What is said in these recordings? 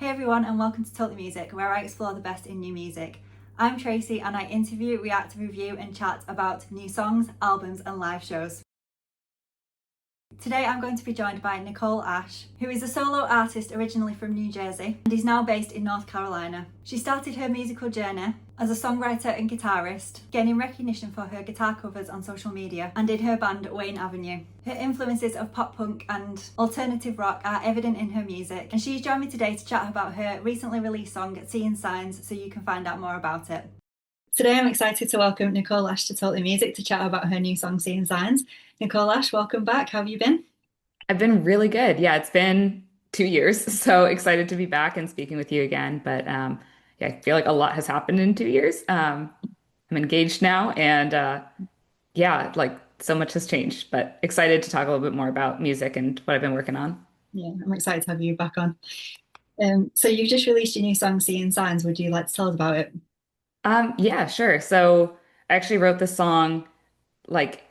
Hey everyone, and welcome to Totally Music, where I explore the best in new music. I'm Tracy, and I interview, react, review, and chat about new songs, albums, and live shows. Today I'm going to be joined by Nicole Ash, who is a solo artist originally from New Jersey and is now based in North Carolina. She started her musical journey as a songwriter and guitarist, gaining recognition for her guitar covers on social media and in her band Wayne Avenue. Her influences of pop punk and alternative rock are evident in her music, and she's joined me today to chat about her recently released song Seeing Signs, so you can find out more about it. Today I'm excited to welcome Nicole Ash to Totally Music to chat about her new song Seeing Signs. Nicole Ash, welcome back. How have you been? I've been really good. Yeah, it's been 2 years, so excited to be back and speaking with you again. But yeah, I feel like a lot has happened in 2 years. I'm engaged now, and yeah, like so much has changed. But excited to talk a little bit more about music and what I've been working on. Yeah, I'm excited to have you back on. So you've just released your new song Seeing Signs. Would you like to tell us about it? Yeah, sure. So I actually wrote this song like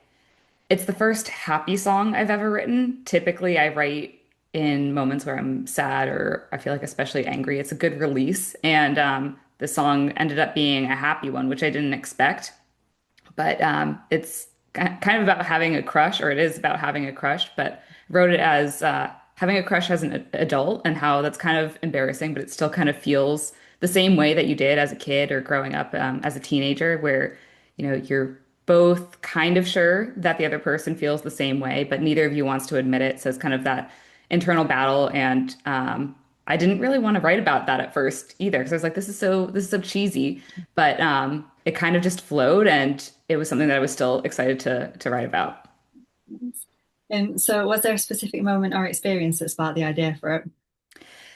it's the first happy song I've ever written. Typically, I write in moments where I'm sad or I feel like especially angry. It's a good release. And the song ended up being a happy one, which I didn't expect. But it's kind of about having a crush, or it is about having a crush, but wrote it as having a crush as an adult and how that's kind of embarrassing, but it still kind of feels the same way that you did as a kid or growing up as a teenager, where you're both kind of sure that the other person feels the same way, but neither of you wants to admit it. So it's kind of that internal battle. And I didn't really want to write about that at first either, because I was like, this is so cheesy. But it kind of just flowed, and it was something that I was still excited to write about. So was there a specific moment or experience that sparked the idea for it?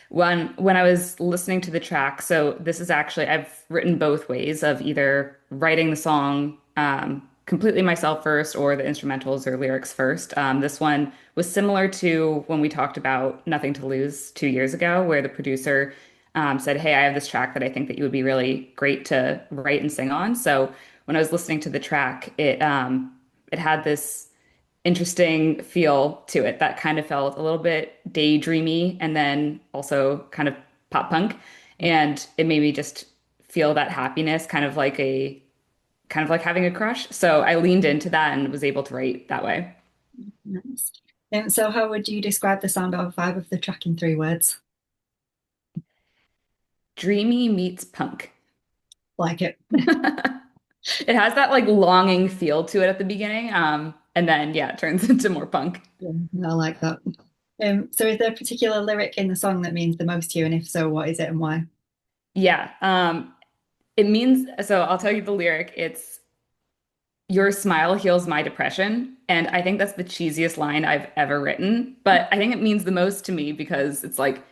When I was listening to the track, so this is actually I've written both ways of either writing the song completely myself first or the instrumentals or lyrics first. This one was similar to when we talked about Nothing to Lose 2 years ago, where the producer said, "Hey, I have this track that I think that you would be really great to write and sing on." So when I was listening to the track, it had this interesting feel to it that kind of felt a little bit daydreamy and then also kind of pop punk. And it made me just feel that happiness, kind of like having a crush. So I leaned into that and was able to write that way. Nice. So how would you describe the sound or vibe of the track in 3 words? Dreamy meets punk. Like it. It has that like longing feel to it at the beginning. And then yeah, it turns into more punk. Yeah, I like that. So is there a particular lyric in the song that means the most to you, and if so, what is it and why? Yeah. It means so I'll tell you the lyric. It's your smile heals my depression. And I think that's the cheesiest line I've ever written. But I think it means the most to me because it's like,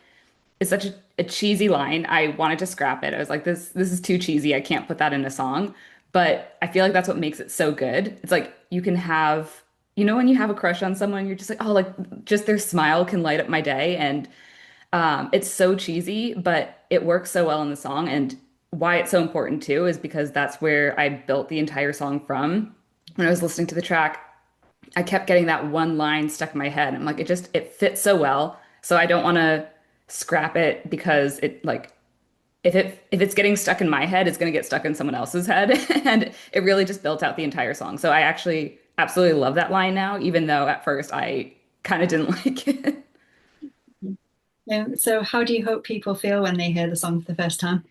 it's such a cheesy line. I wanted to scrap it. I was like, this is too cheesy. I can't put that in a song. But I feel like that's what makes it so good. It's like you can have, when you have a crush on someone, you're just like, oh, like just their smile can light up my day. And it's so cheesy, but it works so well in the song. And why it's so important too is because that's where I built the entire song from. When I was listening to the track, I kept getting that one line stuck in my head. I'm like, it fits so well. So I don't want to scrap it because it like if it's getting stuck in my head, it's going to get stuck in someone else's head. And it really just built out the entire song. So I actually absolutely love that line now, even though at first I kind of didn't like it. So how do you hope people feel when they hear the song for the first time?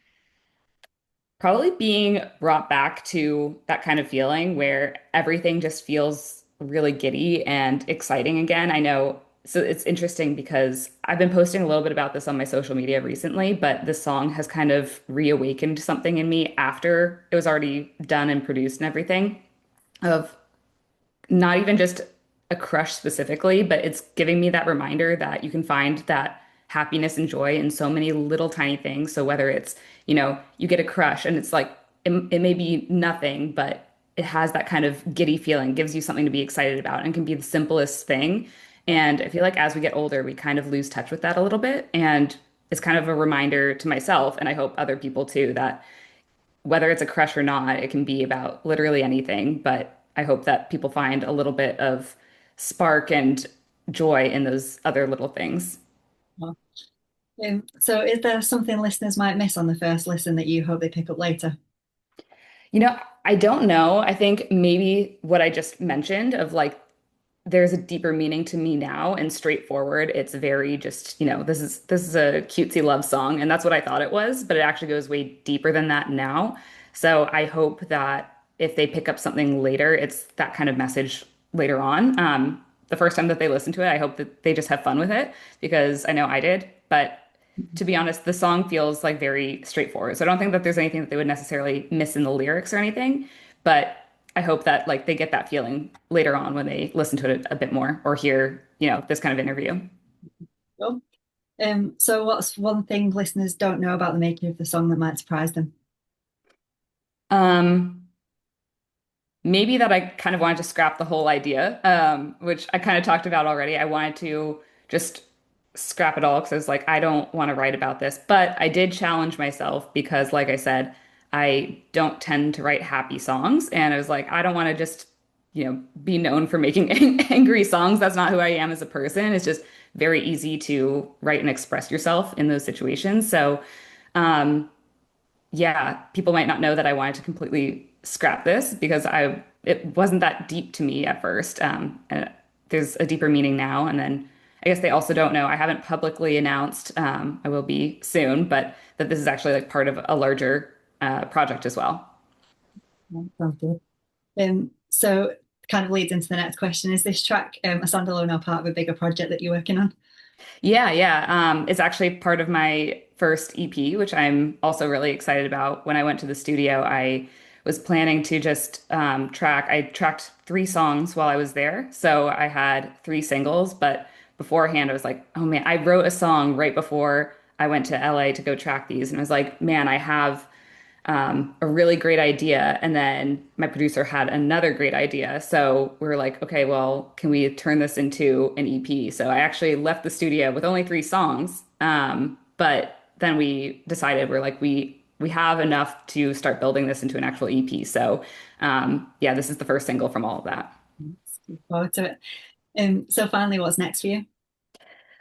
Probably being brought back to that kind of feeling where everything just feels really giddy and exciting again. I know, so it's interesting because I've been posting a little bit about this on my social media recently, but the song has kind of reawakened something in me after it was already done and produced and everything, of not even just a crush specifically, but it's giving me that reminder that you can find that happiness and joy in so many little tiny things. So whether it's, you get a crush and it's like it may be nothing, but it has that kind of giddy feeling, gives you something to be excited about and can be the simplest thing. And I feel like as we get older, we kind of lose touch with that a little bit. And it's kind of a reminder to myself, and I hope other people too, that whether it's a crush or not, it can be about literally anything. But I hope that people find a little bit of spark and joy in those other little things. So is there something listeners might miss on the first listen that you hope they pick up later? You know, I don't know. I think maybe what I just mentioned of like there's a deeper meaning to me now and straightforward. It's very just, this is a cutesy love song and that's what I thought it was, but it actually goes way deeper than that now. So I hope that if they pick up something later, it's that kind of message later on. The first time that they listen to it, I hope that they just have fun with it because I know I did. But to be honest, the song feels like very straightforward. So I don't think that there's anything that they would necessarily miss in the lyrics or anything. But I hope that like they get that feeling later on when they listen to it a bit more or hear, this kind of interview. Cool. So what's one thing listeners don't know about the making of the song that might surprise them? Um, Maybe that I kind of wanted to scrap the whole idea, which I kind of talked about already. I wanted to just scrap it all because I was like, I don't want to write about this. But I did challenge myself because, like I said, I don't tend to write happy songs. And I was like, I don't want to just, be known for making angry songs. That's not who I am as a person. It's just very easy to write and express yourself in those situations. So, um, yeah, people might not know that I wanted to completely scrap this because it wasn't that deep to me at first. And there's a deeper meaning now. And then I guess they also don't know. I haven't publicly announced, I will be soon, but that this is actually like part of a larger project as well. Yeah, sounds good. So kind of leads into the next question. Is this track a standalone or part of a bigger project that you're working on? Yeah, yeah. It's actually part of my first EP, which I'm also really excited about. When I went to the studio, I was planning to just I tracked three songs while I was there. So I had three singles, but beforehand, I was like, oh man, I wrote a song right before I went to LA to go track these. And I was like, man, I have a really great idea. And then my producer had another great idea. So we were like, okay, well, can we turn this into an EP? So I actually left the studio with only three songs. But then we decided we're like, we have enough to start building this into an actual EP. So yeah, this is the first single from all of that. Look forward to it. So finally, what's next for you?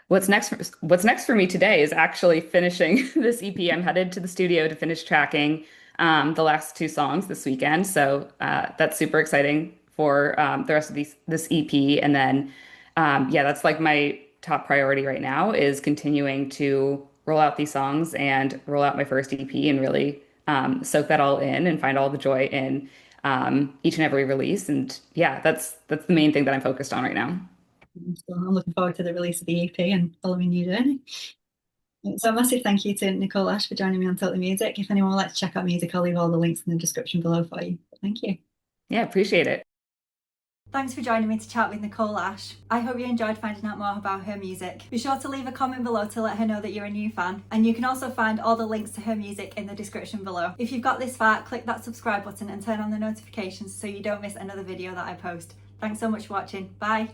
What's next for me today is actually finishing this EP. I'm headed to the studio to finish tracking the last two songs this weekend. So that's super exciting for the rest of this EP. And then yeah, that's like my top priority right now is continuing to roll out these songs and roll out my first EP and really soak that all in and find all the joy in each and every release. And yeah, that's the main thing that I'm focused on right now. So I'm looking forward to the release of the EP and following your journey. So a massive thank you to Nicole Ash for joining me on Totally Music. If anyone would like to check out music, I'll leave all the links in the description below for you. Thank you. Yeah, appreciate it. Thanks for joining me to chat with Nicole Ash. I hope you enjoyed finding out more about her music. Be sure to leave a comment below to let her know that you're a new fan, and you can also find all the links to her music in the description below. If you've got this far, click that subscribe button and turn on the notifications so you don't miss another video that I post. Thanks so much for watching. Bye!